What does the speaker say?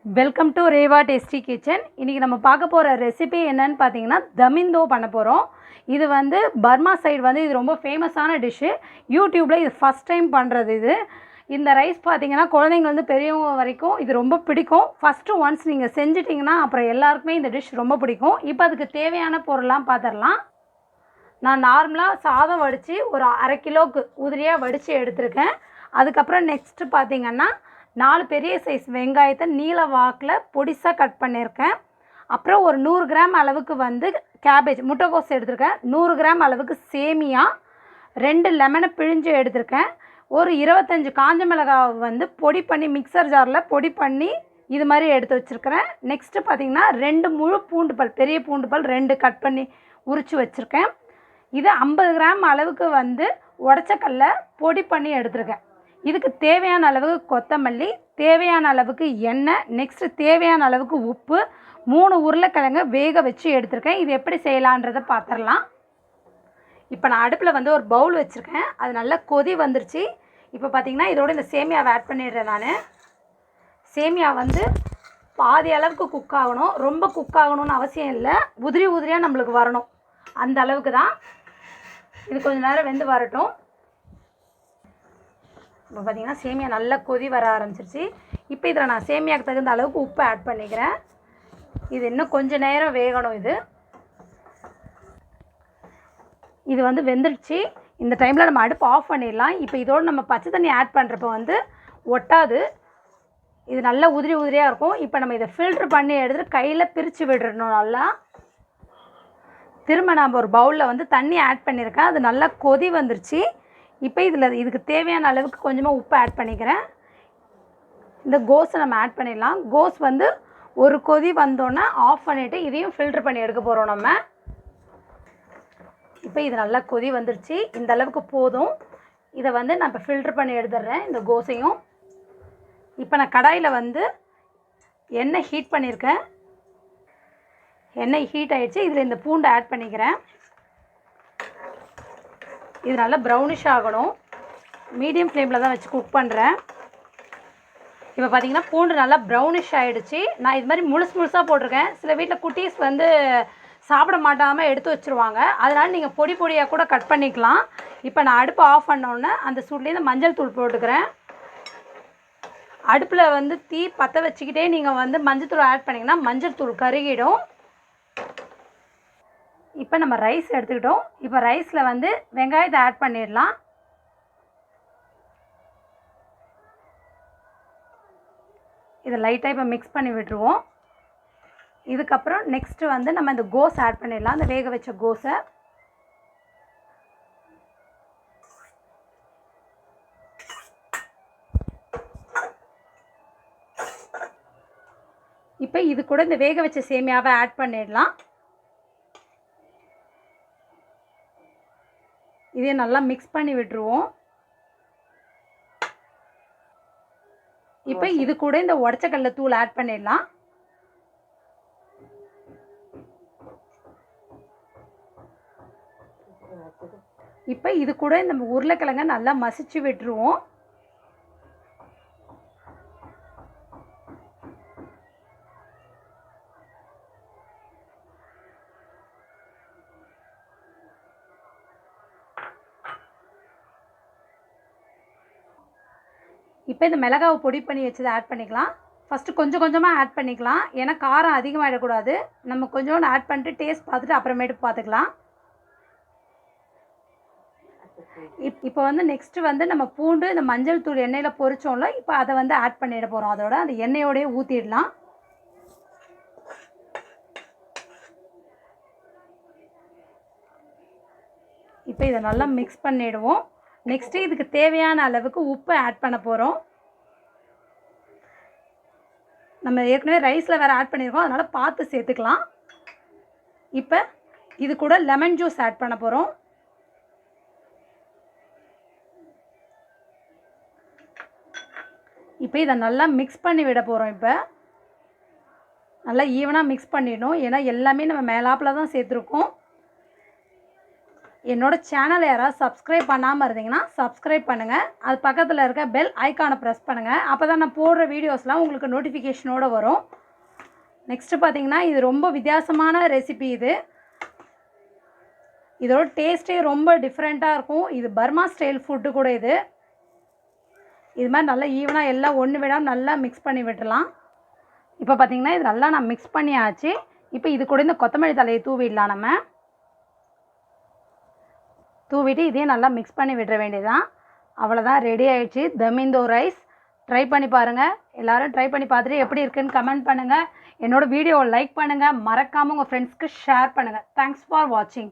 Welcome to Reva tasty kitchen. இன்றைக்கி நம்ம பார்க்க போகிற ரெசிபி என்னன்னு பார்த்தீங்கன்னா தமிந்தோ பண்ண போகிறோம். இது வந்து பர்மா சைடு வந்து இது ரொம்ப ஃபேமஸான டிஷ்ஷு. யூடியூப்பில் இது ஃபஸ்ட் டைம் பண்ணுறது. இந்த ரைஸ் பார்த்தீங்கன்னா குழந்தைங்க வந்து பெரியவங்க வரைக்கும் இது ரொம்ப பிடிக்கும். ஃபஸ்ட்டு ஒன்ஸ் நீங்கள் செஞ்சிட்டிங்கன்னா அப்புறம் எல்லாருக்குமே இந்த டிஷ் ரொம்ப பிடிக்கும். இப்போ அதுக்கு தேவையான பொருள்லாம் பார்த்துடலாம். நான் நார்மலாக சாதம் வடித்து ஒரு 1/2 கிலோவுக்கு உதிரியாக வடித்து எடுத்திருக்கேன். அதுக்கப்புறம் நெக்ஸ்ட்டு பார்த்திங்கன்னா 4 பெரிய சைஸ் வெங்காயத்தை நீல வாக்கில் பொடிசாக கட் பண்ணியிருக்கேன். அப்புறம் ஒரு 100 கிராம் அளவுக்கு வந்து கேபேஜ் முட்டைக்கோஸ் எடுத்திருக்கேன். 100 கிராம் அளவுக்கு சேமியா, 2 லெமனை பிழிஞ்சு எடுத்திருக்கேன். ஒரு 25 காஞ்ச மிளகாய் வந்து பொடி பண்ணி மிக்சர் ஜாரில் பொடி பண்ணி இது மாதிரி எடுத்து வச்சுருக்கிறேன். நெக்ஸ்ட்டு பார்த்திங்கன்னா 2 முழு பூண்டு பல், பெரிய பூண்டு பல் 2 கட் பண்ணி உரித்து வச்சுருக்கேன். இது 50 கிராம் அளவுக்கு வந்து உடச்சக்கல்ல பொடி பண்ணி எடுத்திருக்கேன். இதுக்கு தேவையான அளவுக்கு கொத்தமல்லி, தேவையான அளவுக்கு எண்ணெய், நெக்ஸ்ட்டு தேவையான அளவுக்கு உப்பு, 3 உருளைக்கிழங்கு வேக வச்சு எடுத்திருக்கேன். இது எப்படி செய்யலான்றதை பார்த்துடலாம். இப்போ நான் அடுப்பில் வந்து ஒரு பவுல் வச்சுருக்கேன். அது நல்லா கொதி வந்துருச்சு. இப்போ பார்த்திங்கன்னா இதோட இந்த சேமியாவை ஆட் பண்ணிடுறேன். நான் சேமியா வந்து பாதி அளவுக்கு குக் ஆகணும், ரொம்ப குக் ஆகணும்னு அவசியம் இல்லை. உதிரியாக நம்மளுக்கு வரணும், அந்த அளவுக்கு தான். இது கொஞ்சம் நேரம் வெந்து வரட்டும். இப்போ பார்த்திங்கன்னா சேமியா நல்லா கொதி வர ஆரம்பிச்சிருச்சு. இப்போ இதில் நான் சேமியாவுக்கு தகுந்த அளவுக்கு உப்பு ஆட் பண்ணிக்கிறேன். இது இன்னும் கொஞ்சம் நேரம் வேகணும். இது வந்து வெந்துடுச்சு. இந்த டைமில் நம்ம அடுப்பு ஆஃப் பண்ணிடலாம். இப்போ இதோடு நம்ம பச்சை தண்ணி ஆட் பண்ணுறப்போ வந்து ஒட்டாது. இது நல்லா உதிரியாக இருக்கும். இப்போ நம்ம இதை ஃபில்ட்ரு பண்ணி எடுத்துகிட்டு கையில் பிரித்து விட்டுறணும் நல்லா. திரும்ப நம்ம ஒரு பவுலில் வந்து தண்ணி ஆட் பண்ணியிருக்கேன். அது நல்லா கொதி வந்துருச்சு. இப்போ இதுக்கு தேவையான அளவுக்கு கொஞ்சமாக உப்பு ஆட் பண்ணிக்கிறேன். இந்த கோஸை நம்ம ஆட் பண்ணிடலாம். கோஸ் வந்து ஒரு கொதி வந்தோன்னே ஆஃப் பண்ணிவிட்டு இதையும் ஃபில்ட்ரு பண்ணி எடுக்க போகிறோம் நம்ம. இப்போ இது நல்லா கொதி வந்துருச்சு. இந்த அளவுக்கு போதும். இதை வந்து நான் இப்போ ஃபில்ட்ரு பண்ணி எடுத்துடுறேன் இந்த கோஸையும். இப்போ நான் கடாயில் வந்து எண்ணெய் ஹீட் பண்ணியிருக்கேன். எண்ணெய் ஹீட் ஆகிடுச்சு. இதில் இந்த பூண்டை ஆட் பண்ணிக்கிறேன். இது நல்லா ப்ரௌனிஷ் ஆகணும். மீடியம் ஃப்ளேமில் தான் வச்சு குக் பண்ணுறேன். இப்போ பார்த்திங்கன்னா பூண்டு நல்லா ப்ரௌனிஷ் ஆகிடுச்சு. நான் இது மாதிரி முழுசாக போட்டிருக்கேன். சில வீட்டில் குட்டீஸ் வந்து சாப்பிட மாட்டாமல் எடுத்து வச்சுருவாங்க. அதனால் நீங்கள் பொடியாக கூட கட் பண்ணிக்கலாம். இப்போ நான் அடுப்பு ஆஃப் பண்ணோன்னே அந்த சூட்லேருந்து மஞ்சள் தூள் போட்டுக்கிறேன். அடுப்பில் வந்து தீ பற்ற வச்சுக்கிட்டே நீங்கள் வந்து மஞ்சள் தூள் ஆட் பண்ணிங்கன்னா மஞ்சள் தூள் கருகிடும். இப்போ நம்ம ரைஸ் எடுத்துக்கிட்டோம். இப்போ ரைஸில் வந்து வெங்காயத்தை ஆட் பண்ணிடலாம். இதை லைட்டாக இப்போ மிக்ஸ் பண்ணி விட்டுருவோம். இதுக்கப்புறம் நெக்ஸ்ட்டு வந்து நம்ம இந்த கோஸ் ஆட் பண்ணிடலாம். அந்த வேக வச்ச கோஸை இப்போ இது கூட இந்த வேக வச்ச சேமியாவை ஆட் பண்ணிடலாம். இதே நல்லா மிக்ஸ் பண்ணி விட்டுருவோம். இப்போ இது கூட இந்த உடச்சக்கடலை தூள் ஆட் பண்ணிடலாம். இப்போ இது கூட இந்த உருளைக்கிழங்கை நல்லா மசிச்சு விட்டுருவோம். இப்போ இந்த மிளகாவை பொடி பண்ணி வச்சதை ஆட் பண்ணிக்கலாம். ஃபஸ்ட்டு கொஞ்சமாக ஆட் பண்ணிக்கலாம். ஏன்னா காரம் அதிகமாகிடக்கூடாது. நம்ம கொஞ்சோண்டு ஆட் பண்ணிட்டு டேஸ்ட் பார்த்துட்டு அப்புறமேட்டு பார்த்துக்கலாம். இப்போ வந்து நெக்ஸ்ட்டு வந்து நம்ம பூண்டு இந்த மஞ்சள் தூள் எண்ணெயில் பொரிச்சோம்ல, இப்போ அதை வந்து ஆட் பண்ணிட போகிறோம். அதோட அந்த எண்ணெயோடையே ஊற்றிடலாம். இப்போ இதை நல்லா மிக்ஸ் பண்ணிவிடுவோம். நெக்ஸ்ட்டு இதுக்கு தேவையான அளவுக்கு உப்பு ஆட் பண்ண போகிறோம். நம்ம ஏற்கனவே ரைஸில் வேறு ஆட் பண்ணியிருக்கோம், அதனால் பார்த்து சேர்த்துக்கலாம். இப்போ இது கூட லெமன் ஜூஸ் ஆட் பண்ண போகிறோம். இப்போ இதை நல்லா மிக்ஸ் பண்ணி விட போகிறோம். இப்போ நல்லா ஈவனாக மிக்ஸ் பண்ணிடணும். ஏன்னா எல்லாமே நம்ம மேலாப்பில் தான் சேர்த்துருக்கோம். என்னோட சேனலை யாராவது சப்ஸ்கிரைப் பண்ணாமல் இருந்தீங்கன்னா சப்ஸ்கிரைப் பண்ணுங்கள். அது பக்கத்தில் இருக்க பெல் ஐக்கானை ப்ரெஸ் பண்ணுங்கள். அப்போ தான் நான் போடுற வீடியோஸ்லாம் உங்களுக்கு நோட்டிஃபிகேஷனோடு வரும். நெக்ஸ்ட்டு பார்த்தீங்கன்னா இது ரொம்ப வித்தியாசமான ரெசிபி. இதோட டேஸ்ட்டே ரொம்ப டிஃப்ரெண்ட்டாக இருக்கும். இது பர்மா ஸ்டைல் ஃபுட்டு கூட. இது மாதிரி நல்லா ஈவனாக எல்லாம் ஒன்று விடாமல் நல்லா மிக்ஸ் பண்ணி விட்டுடலாம். இப்போ பார்த்தீங்கன்னா இது நல்லா நான் மிக்ஸ் பண்ணியாச்சு. இப்போ இது கூட இந்த கொத்தமல்லி தலையை தூவிடலாம். நம்ம தூவிட்டு இதையும் நல்லா மிக்ஸ் பண்ணி விட்டுற வேண்டியதுதான். அவ்வளோதான், ரெடி ஆகிடுச்சு தமிந்தோ ரைஸ். ட்ரை பண்ணி பாருங்கள். எல்லோரும் ட்ரை பண்ணி பார்த்துட்டு எப்படி இருக்குன்னு கமெண்ட் பண்ணுங்கள். என்னோடய வீடியோவை லைக் பண்ணுங்கள். மறக்காமல் உங்கள் ஃப்ரெண்ட்ஸ்க்கு ஷேர் பண்ணுங்கள். தேங்க்ஸ் ஃபார் வாட்சிங்.